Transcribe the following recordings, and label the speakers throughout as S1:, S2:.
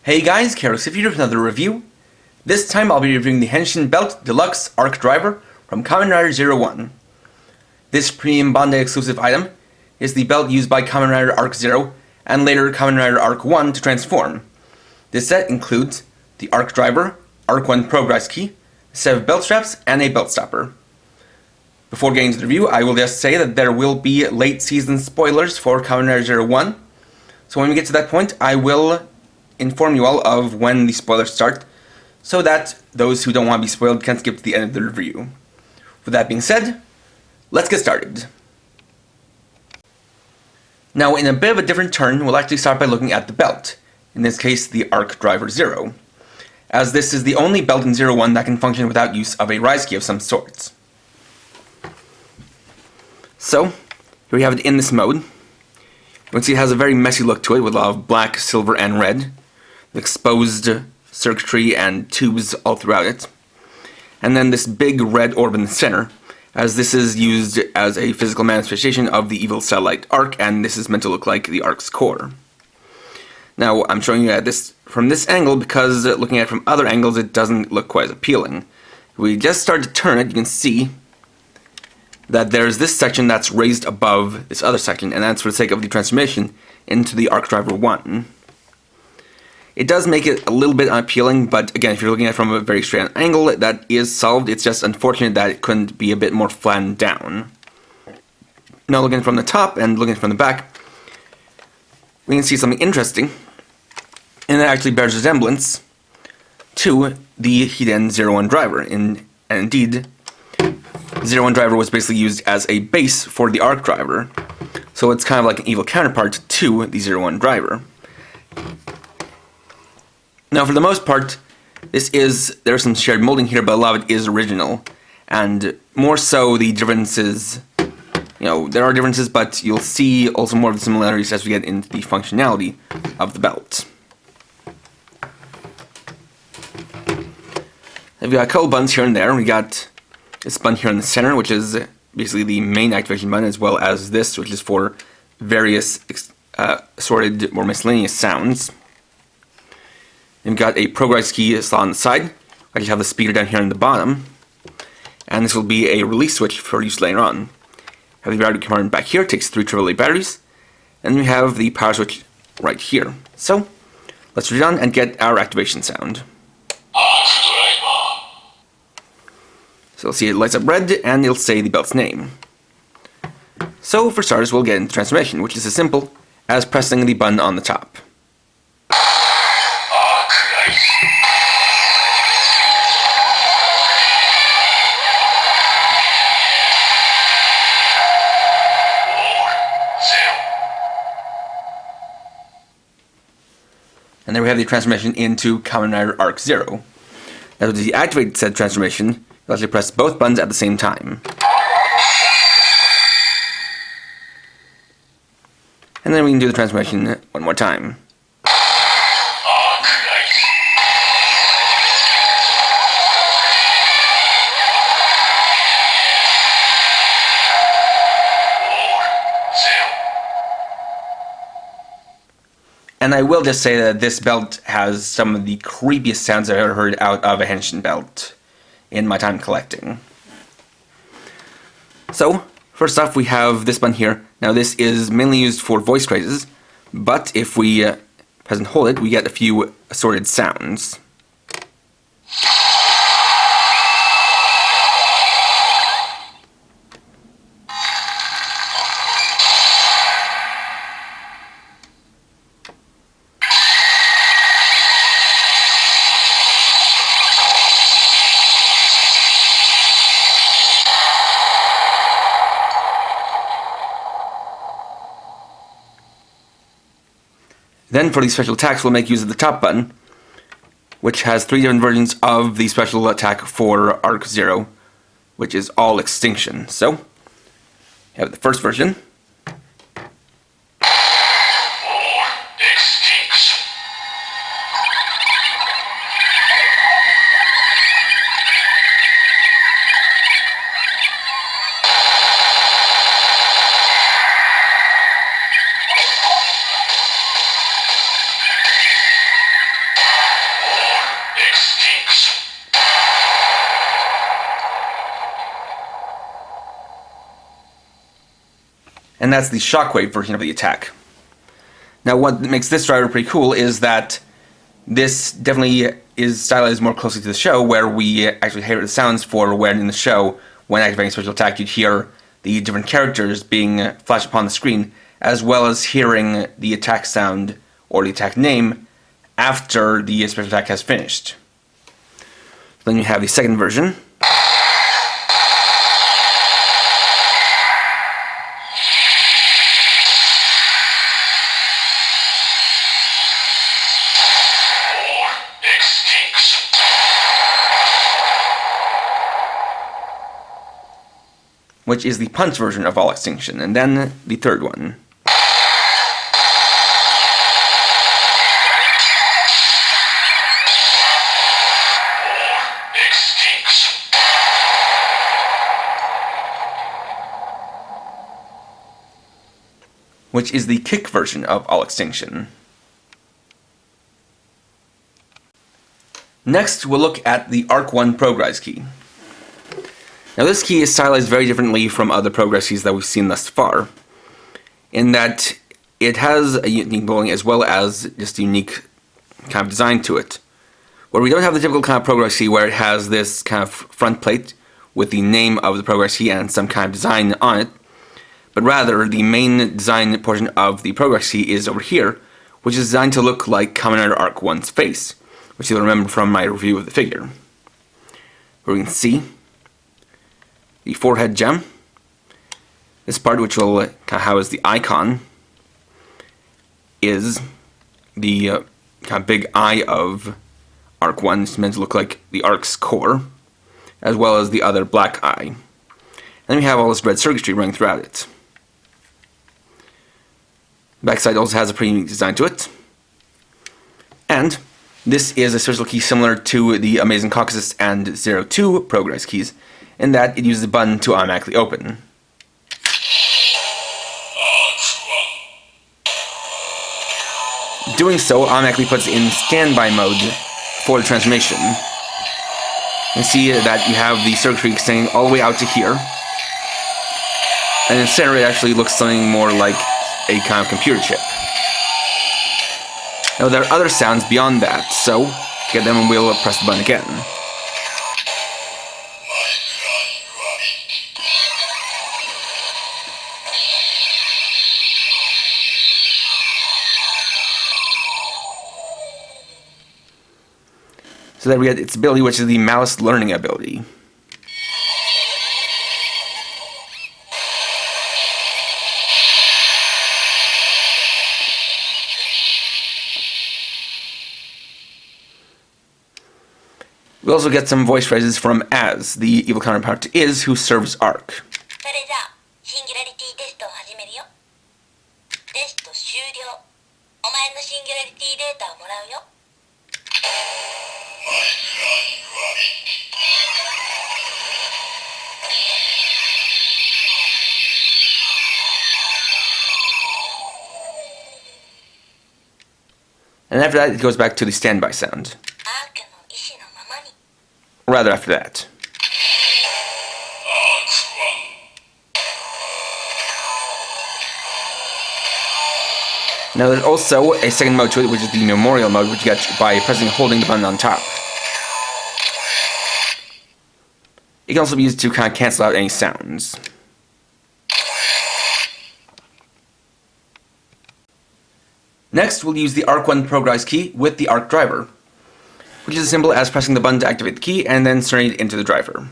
S1: Hey guys, KYOUFU here with another review. This time I'll be reviewing the Henshin Belt Deluxe Arc Driver from Kamen Rider 01. This premium Bandai exclusive item is the belt used by Kamen Rider Arc 0 and later Kamen Rider Arc 1 to transform. This set includes the Arc Driver, Arc 1 Progress Key, a set of belt straps, and a belt stopper. Before getting to the review, I will just say that there will be late season spoilers for Kamen Rider 01. So when we get to that point, I will inform you all of when the spoilers start, so that those who don't want to be spoiled can skip to the end of the review. With that being said, let's get started. Now, in a bit of a different turn, we'll actually start by looking at the belt, in this case the Arc Driver 0, as this is the only belt in 01 that can function without use of a rise key of some sorts. So, here we have it in this mode. You can see it has a very messy look to it with a lot of black, silver, and red, exposed circuitry and tubes all throughout it. And then this big red orb in the center, as this is used as a physical manifestation of the evil satellite Arc, and this is meant to look like the Arc's core. Now, I'm showing you this from this angle because looking at it from other angles it doesn't look quite as appealing. If we just start to turn it, you can see that there's this section that's raised above this other section, and that's for the sake of the transformation into the Arc Driver 1. It does make it a little bit unappealing, but again, if you're looking at it from a very straight angle, that is solved. It's just unfortunate that it couldn't be a bit more flattened down. Now looking from the top and looking from the back, we can see something interesting, and it actually bears resemblance to the Hiden 01 driver. And indeed, 01 driver was basically used as a base for the Arc Driver, so it's kind of like an evil counterpart to the 01 driver. Now, for the most part, there's some shared molding here, but a lot of it is original, and more so the differences, there are differences, but you'll see also more of the similarities as we get into the functionality of the belt. We've got a couple buttons here and there. We got this button here in the center, which is basically the main activation button, as well as this, which is for various assorted or miscellaneous sounds. We've got a progress key slot on the side. I just have the speaker down here on the bottom, and this will be a release switch for use later on. Have the battery compartment back here, takes 3 AAA batteries, and we have the power switch right here. So, let's read on and get our activation sound. So you'll see it lights up red, and it'll say the belt's name. So, for starters, we'll get into transformation, which is as simple as pressing the button on the top. And there we have the transformation into Kamen Rider Arc 0. Now to deactivate said transformation, you'll actually press both buttons at the same time. And then we can do the transformation one more time. And I will just say that this belt has some of the creepiest sounds I've ever heard out of a Henshin belt in my time collecting. So, first off, we have this button here. Now this is mainly used for voice phrases, but if we press and hold it, we get a few assorted sounds. Then for these special attacks, we'll make use of the top button, which has 3 different versions of the special attack for Arc 0, which is all Extinction. So, you have the first version. and that's the shockwave version of the attack. Now what makes this driver pretty cool is that this definitely is stylized more closely to the show, where we actually hear the sounds for when in the show, when activating special attack, you'd hear the different characters being flashed upon the screen, as well as hearing the attack sound or the attack name after the special attack has finished. Then you have the second version. Which is the punch version of All Extinction, and then the third one. Which is the kick version of All Extinction. Next, we'll look at the Arc 1 Progress key. Now this key is stylized very differently from other progress keys that we've seen thus far, in that it has a unique bowling as well as just a unique kind of design to it, where we don't have the typical kind of progress key where it has this kind of front plate with the name of the progress key and some kind of design on it, but rather the main design portion of the progress key is over here, which is designed to look like Kamen Rider Arc 1's face, which you'll remember from my review of the figure, where we can see the forehead gem, this part which will kind of house the icon, is the kind of big eye of Arc 1. It's meant to look like the Arc's core, as well as the other black eye. And then we have all this red circuitry running throughout it. The backside also has a pretty unique design to it. And this is a special key similar to the Amazing Caucasus and 02 progress keys, in that it uses a button to automatically open. Doing so automatically puts it in standby mode for the transformation. You see that you have the circuitry extending all the way out to here, and in the center it actually looks something more like a kind of computer chip. Now there are other sounds beyond that, so to get them we'll press the button again. So then we get its ability, which is the Malice Learning ability. We also get some voice phrases from Az, the evil counterpart to Iz, who serves Arc. And after that, it goes back to the standby sound. Or rather, after that. Now there's also a second mode to it, which is the memorial mode, which you get by pressing and holding the button on top. It can also be used to kind of cancel out any sounds. Next, we'll use the Arc 1 Progress key with the Arc driver, which is as simple as pressing the button to activate the key and then inserting it into the driver.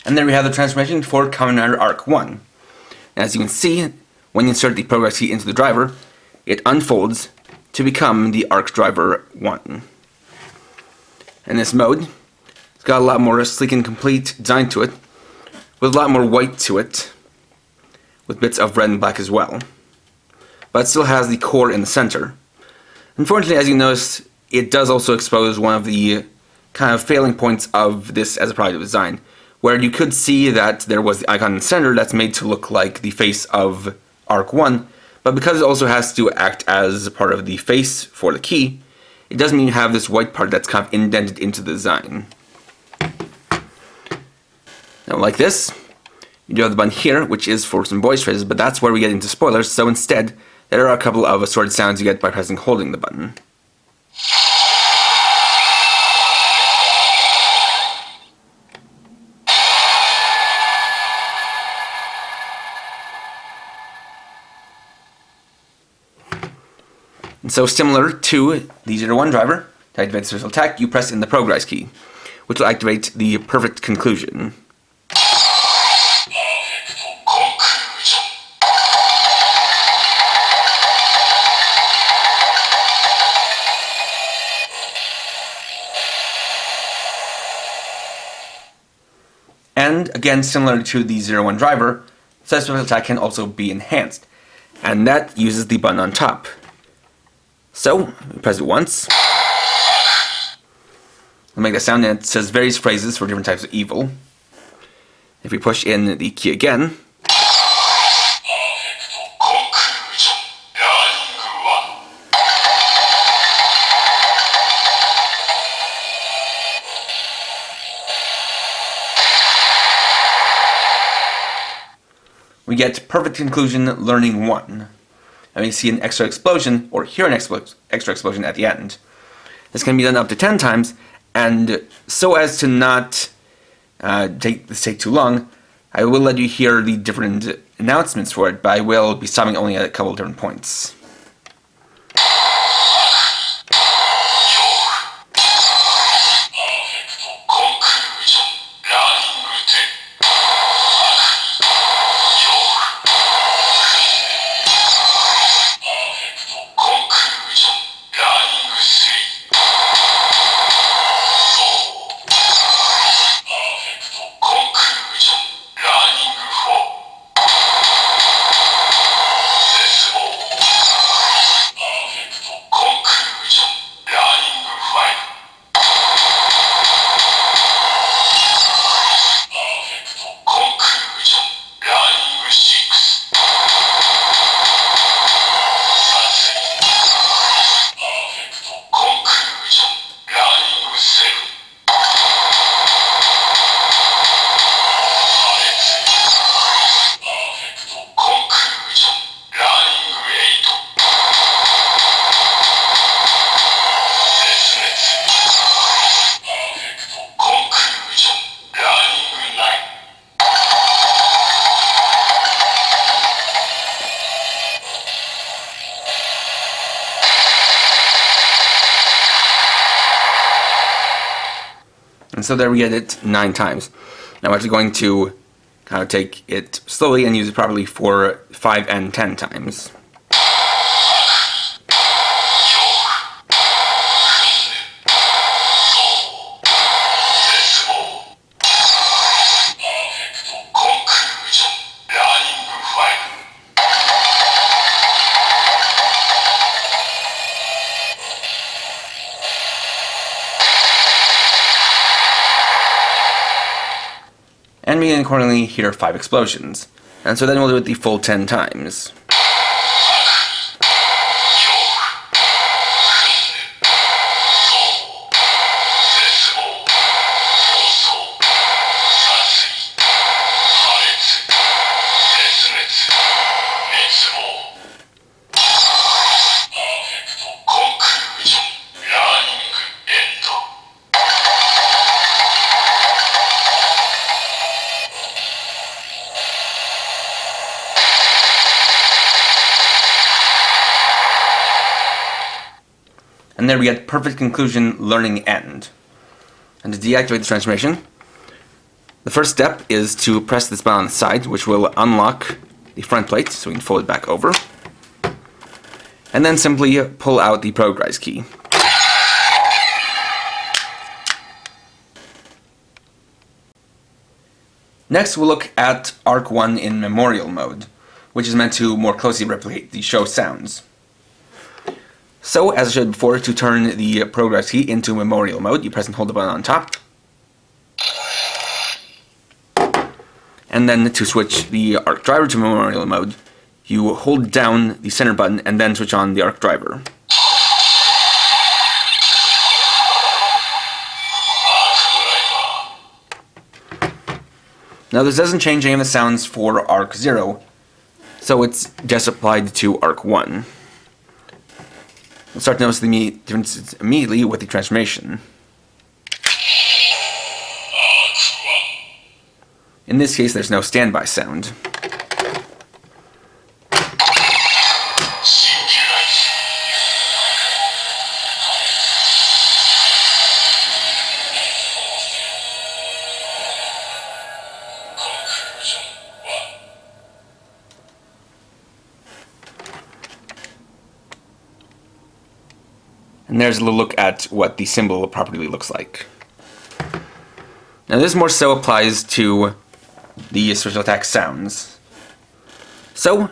S1: And then we have the transformation for Kamen Rider Arc 1. And as you can see, when you insert the progress key into the driver, it unfolds to become the Arc Driver 1. In this mode, it's got a lot more sleek and complete design to it, with a lot more white to it, with bits of red and black as well. but still has the core in the center. Unfortunately, as you notice, it does also expose one of the kind of failing points of this as a product of design, where you could see that there was the icon in the center that's made to look like the face of Arc 1, but because it also has to act as part of the face for the key, it doesn't mean you have this white part that's kind of indented into the design. Now, like this, you do have the button here, which is for some voice phrases, but that's where we get into spoilers, so instead, there are a couple of assorted sounds you get by pressing holding the button. And so similar to the 01 driver, to activate the special attack, you press in the progress key, which will activate the perfect conclusion. And again, similar to the 01 driver, such special attack can also be enhanced, and that uses the button on top. So, we press it once. We'll make that sound, and it says various phrases for different types of evil. If we push in the key again, we get perfect conclusion learning 1. And we see an extra explosion, or hear an extra explosion at the end. This can be done up to 10 times, and so as to not take too long, I will let you hear the different announcements for it, but I will be stopping only at a couple of different points. And so there we get it 9 times. Now I'm actually going to kind of take it slowly and use it properly for 5 and 10 times. And we can accordingly hear 5 explosions. And so then we'll do it the full 10 times. And there we get perfect conclusion, learning end. And to deactivate the transformation, the first step is to press this button on the side, which will unlock the front plate, so we can fold it back over. And then simply pull out the progress key. Next we'll look at Arc 1 in memorial mode, which is meant to more closely replicate the show sounds. So, as I showed before, to turn the progress key into memorial mode, you press and hold the button on top. And then to switch the arc driver to memorial mode, you hold down the center button and then switch on the arc driver. Now this doesn't change any of the sounds for arc 0, so it's just applied to arc 1. We'll start to notice the differences immediately with the transformation. In this case, there's no standby sound. And there's a little look at what the symbol properly looks like. Now this more so applies to the special attack sounds. So,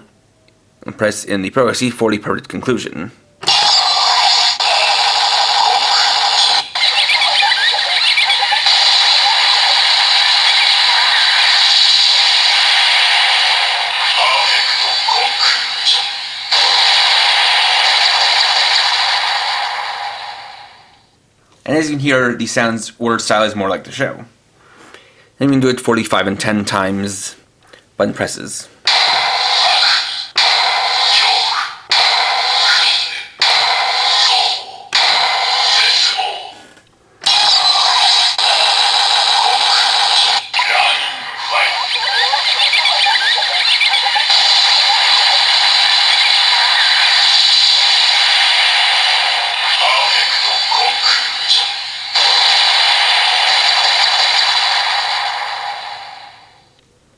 S1: I'll press in the progress key for the perfect conclusion. And as you can hear, the sounds word style is more like the show. And we can do it 45 and 10 times button presses.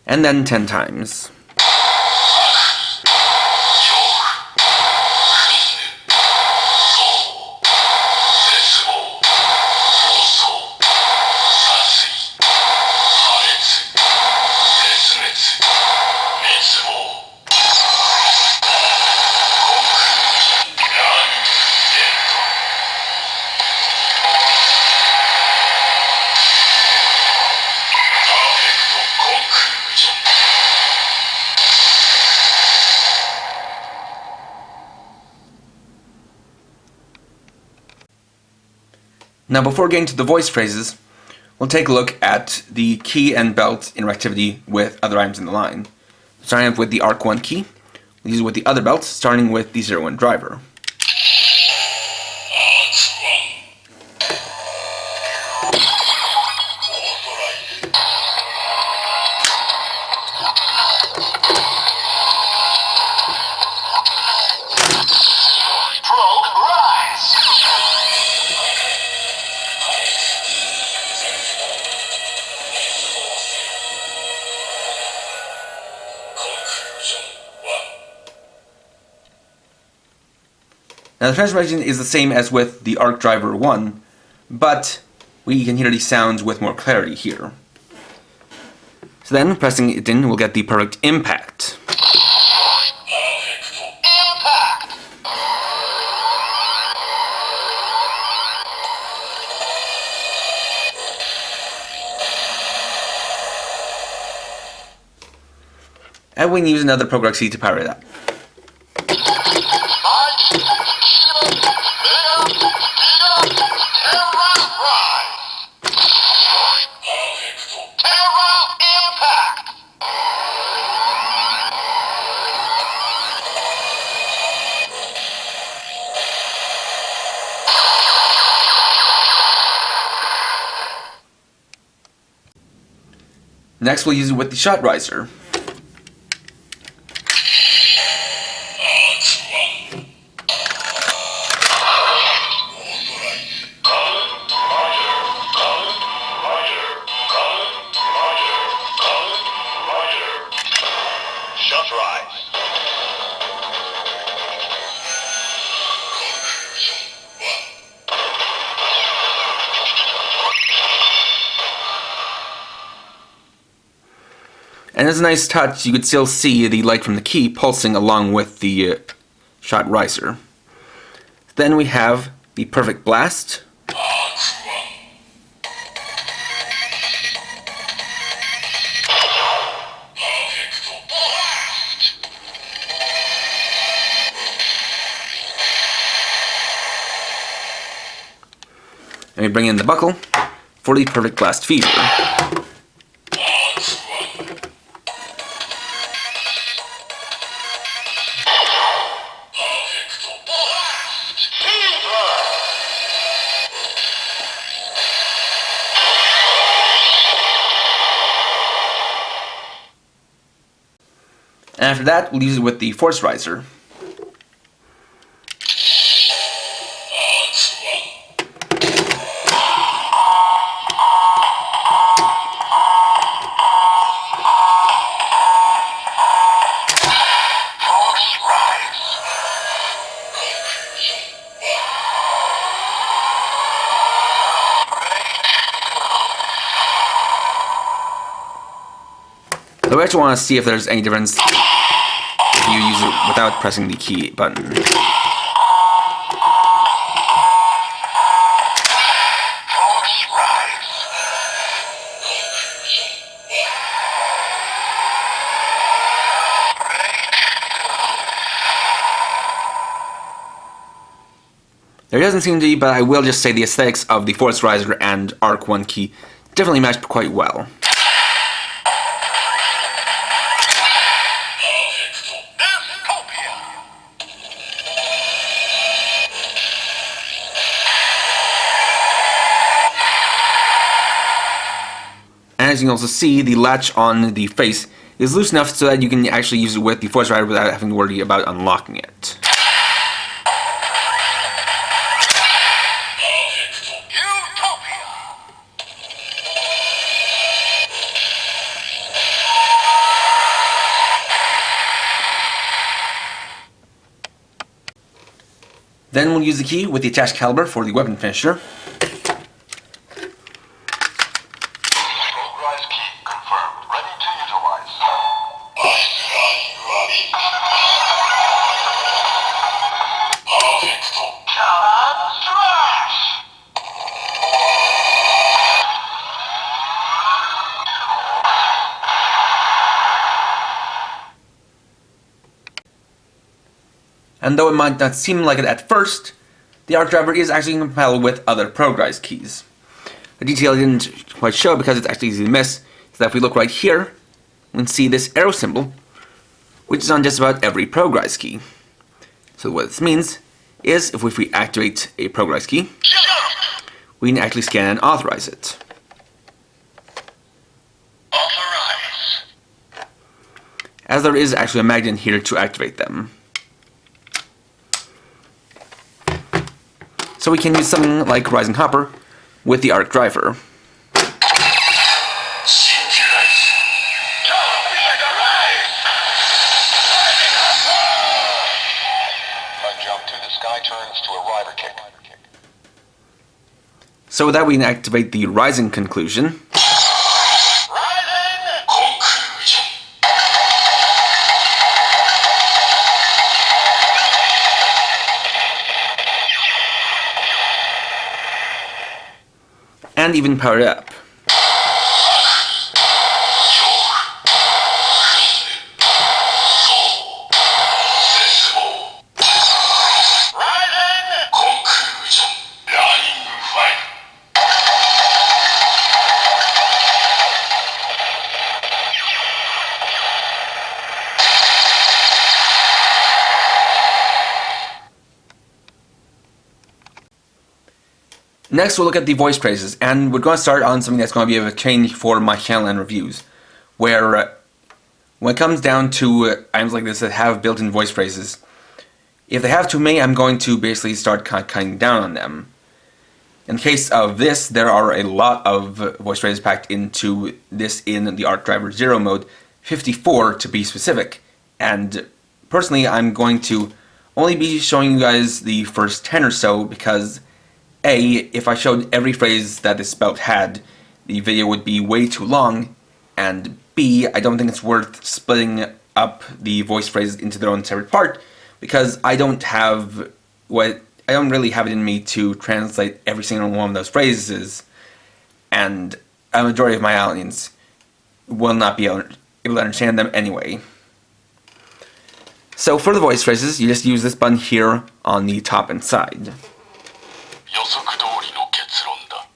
S1: And then 10 times. Now before getting to the voice phrases, we'll take a look at the key and belt interactivity with other items in the line. Starting off with the Arc 1 key, we'll use it with the other belts, starting with the 01 driver. Now the transformation is the same as with the Arc Driver 1, but we can hear these sounds with more clarity here. So then, pressing it in, we'll get the perfect impact. And we can use another progress key to power it up. Next, we'll use it with the Shot Riser. And as a nice touch, you could still see the light from the key pulsing along with the shot riser. Then we have the Perfect Blast. And we bring in the buckle for the Perfect Blast Fever. And after that, we'll use it with the Force Riser. So we actually want to see if there's any difference if you use it without pressing the key button. There doesn't seem to be, but I will just say the aesthetics of the Force Riser and Arc 1 key definitely match quite well. And as you can also see, the latch on the face is loose enough so that you can actually use it with the Force Riser without having to worry about unlocking it. Then we'll use the key with the attached caliber for the weapon finisher.
S2: Progress key confirmed. Ready to utilize.
S1: And though it might not seem like it at first, the arc driver is actually compatible with other progress keys. A detail I didn't quite show because it's actually easy to miss is that if we look right here, we can see this arrow symbol, which is on just about every progress key. So what this means is if we activate a progress key, we can actually scan and authorize it. As there is actually a magnet here to activate them. So we can use something like Rising Hopper with the arc driver. So with that we can activate the Rising Conclusion. And even power it up. Next, we'll look at the voice phrases, and we're going to start on something that's going to be a change for my channel and reviews, where when it comes down to items like this that have built-in voice phrases, if they have too many, I'm going to basically start cutting down on them. In the case of this, there are a lot of voice phrases packed into this in the Arc Driver 0 mode, 54 to be specific, and personally I'm going to only be showing you guys the first 10 or so because A, if I showed every phrase that this spout had, the video would be way too long, and B, I don't think it's worth splitting up the voice phrases into their own separate part, because I don't really have it in me to translate every single one of those phrases, and a majority of my audience will not be able to understand them anyway. So for the voice phrases, you just use this button here on the top and side.
S2: 予測通りの結論だ。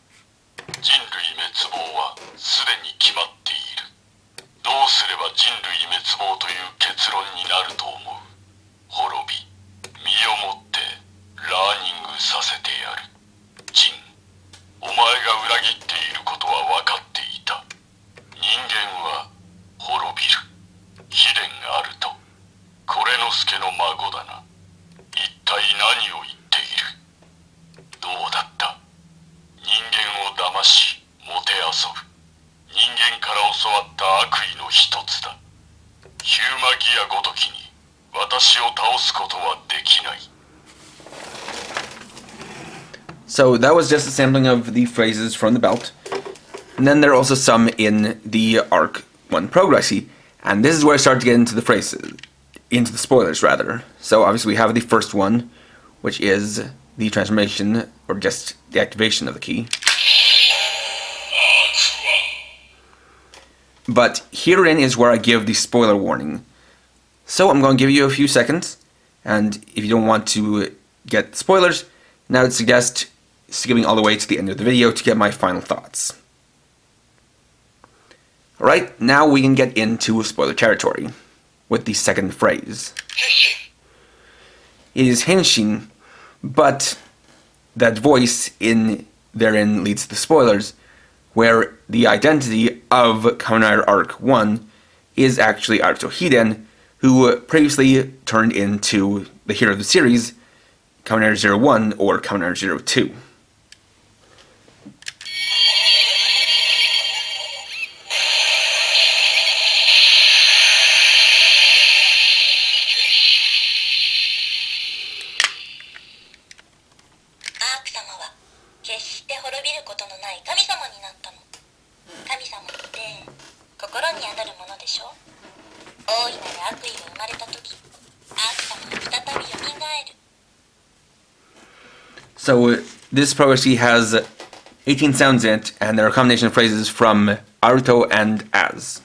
S2: 人類滅亡はすでに決まっている。どうすれば人類滅亡という結論になると思う？滅び、身をもってラーニングさせてやる。ジン、お前が裏切っていることは分かっていた。人間は滅びる。秘伝あると。これの助の孫だな。一体何を言っている？どうだった？人間を騙し、もてあそぶ。人間から教わった悪意の一つだ。ヒューマギアごときに私を倒すことはできない。
S1: So that was just a sampling of the phrases from the belt. And then there are also some in the Arc 1 Progressy. And this is where I start to get into the phrases, into the spoilers rather. So obviously we have the first one, which is the transformation, or just the activation of the key. But herein is where I give the spoiler warning. So I'm going to give you a few seconds, and if you don't want to get spoilers, then I would suggest skipping all the way to the end of the video to get my final thoughts. Alright, now we can get into spoiler territory with the second phrase. It is Henshin, but that voice therein leads to the spoilers, where the identity of Kamen Rider Arc 1 is actually Aruto Hiden, who previously turned into the hero of the series, Kamen Rider 01 or Kamen Rider 02. So this progressy has 18 sounds in it, and there are a combination of phrases from Aruto and Az.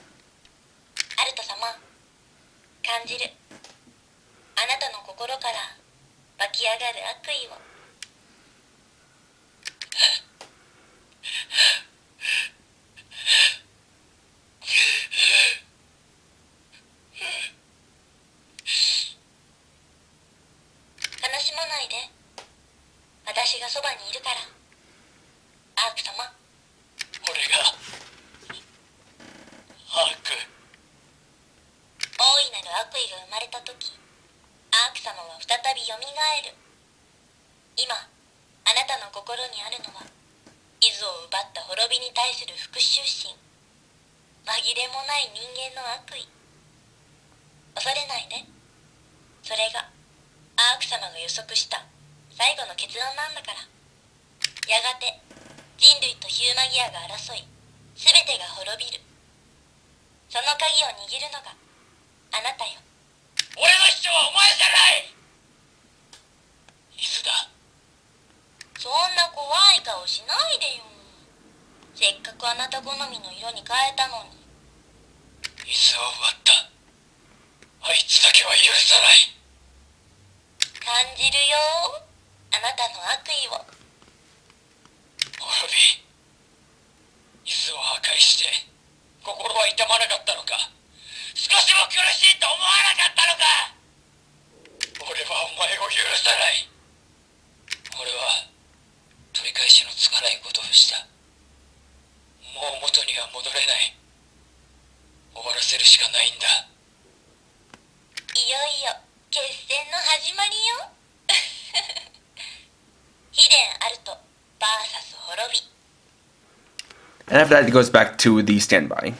S1: And after that, it goes back to the standby.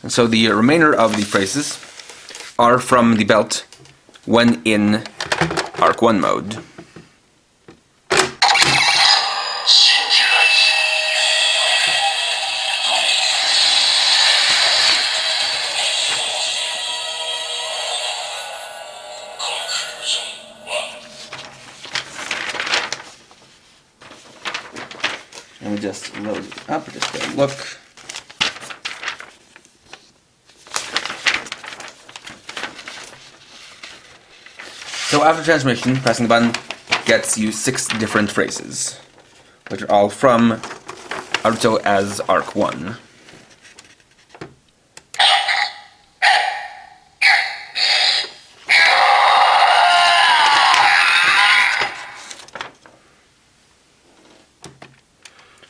S1: And so the remainder of the phrases are from the belt when in Arc 1 mode. Let me just load it up, just get a look. So after transmission, pressing the button gets you 6 different phrases, which are all from Naruto as Arc 1.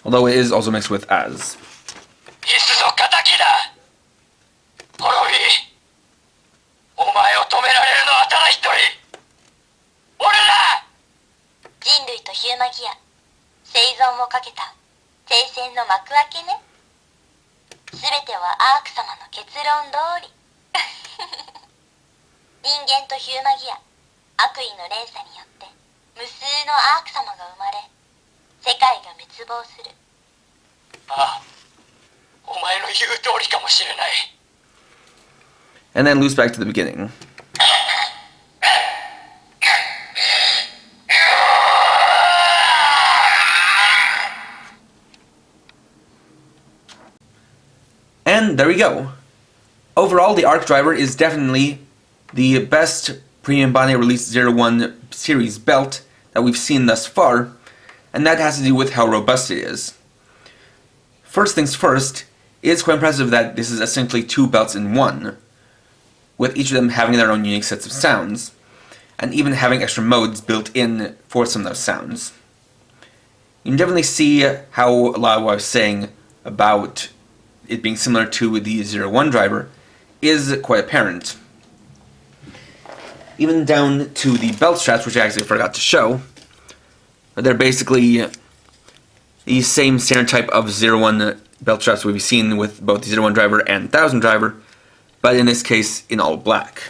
S1: Although it is also mixed with as. And then loops back to the beginning. And there we go. Overall, the Arc Driver is definitely the best Premium Bandai Release 01 series belt that we've seen thus far, and that has to do with how robust it is. First things first, it's quite impressive that this is essentially 2 belts in one, with each of them having their own unique sets of sounds, and even having extra modes built in for some of those sounds. You can definitely see how a lot of what I was saying about it being similar to the 01 driver is quite apparent. Even down to the belt straps, which I actually forgot to show. They're basically the same standard type of 01 belt straps we've seen with both the 01 driver and 1000 driver, but in this case in all black.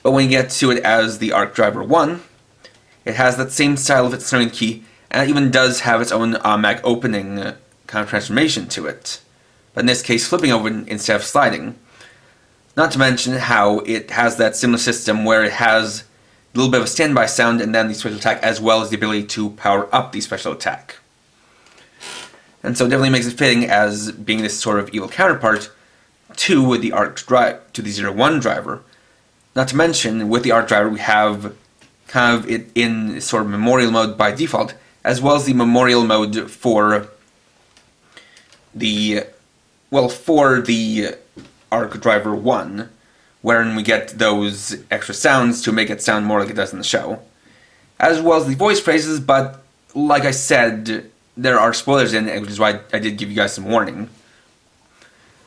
S1: But when you get to it as the Arc Driver 1, it has that same style of its turning key, and it even does have its own automatic opening kind of transformation to it. But in this case, flipping open instead of sliding. Not to mention how it has that similar system where it has a little bit of a standby sound and then the special attack, as well as the ability to power up the special attack. And so it definitely makes it fitting as being this sort of evil counterpart to the to the 01 driver. Not to mention, with the Arc Driver, we have kind of it in sort of memorial mode by default, as well as the memorial mode for the Arc Driver 1, wherein we get those extra sounds to make it sound more like it does in the show. As well as the voice phrases, but like I said, there are spoilers in it, which is why I did give you guys some warning.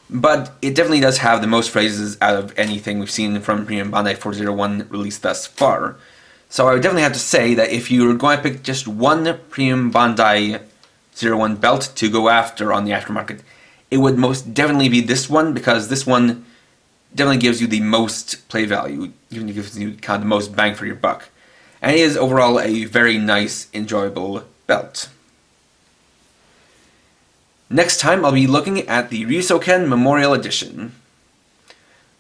S1: But it definitely does have the most phrases out of anything we've seen from Premium Bandai 401 released thus far. So I would definitely have to say that if you're going to pick just one Premium Bandai 01 belt to go after on the aftermarket, it would most definitely be this one, because this one definitely gives you the most play value, even gives you kind of the most bang for your buck. And it is overall a very nice, enjoyable belt. Next time I'll be looking at the Ryusoken Memorial Edition.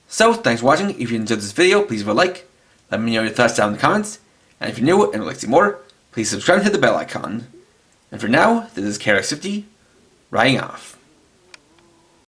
S1: So, thanks for watching. If you enjoyed this video, please leave a like, let me know your thoughts down in the comments, and if you're new and would like to see more, please subscribe and hit the bell icon. And for now, this is KYOUFU, writing off.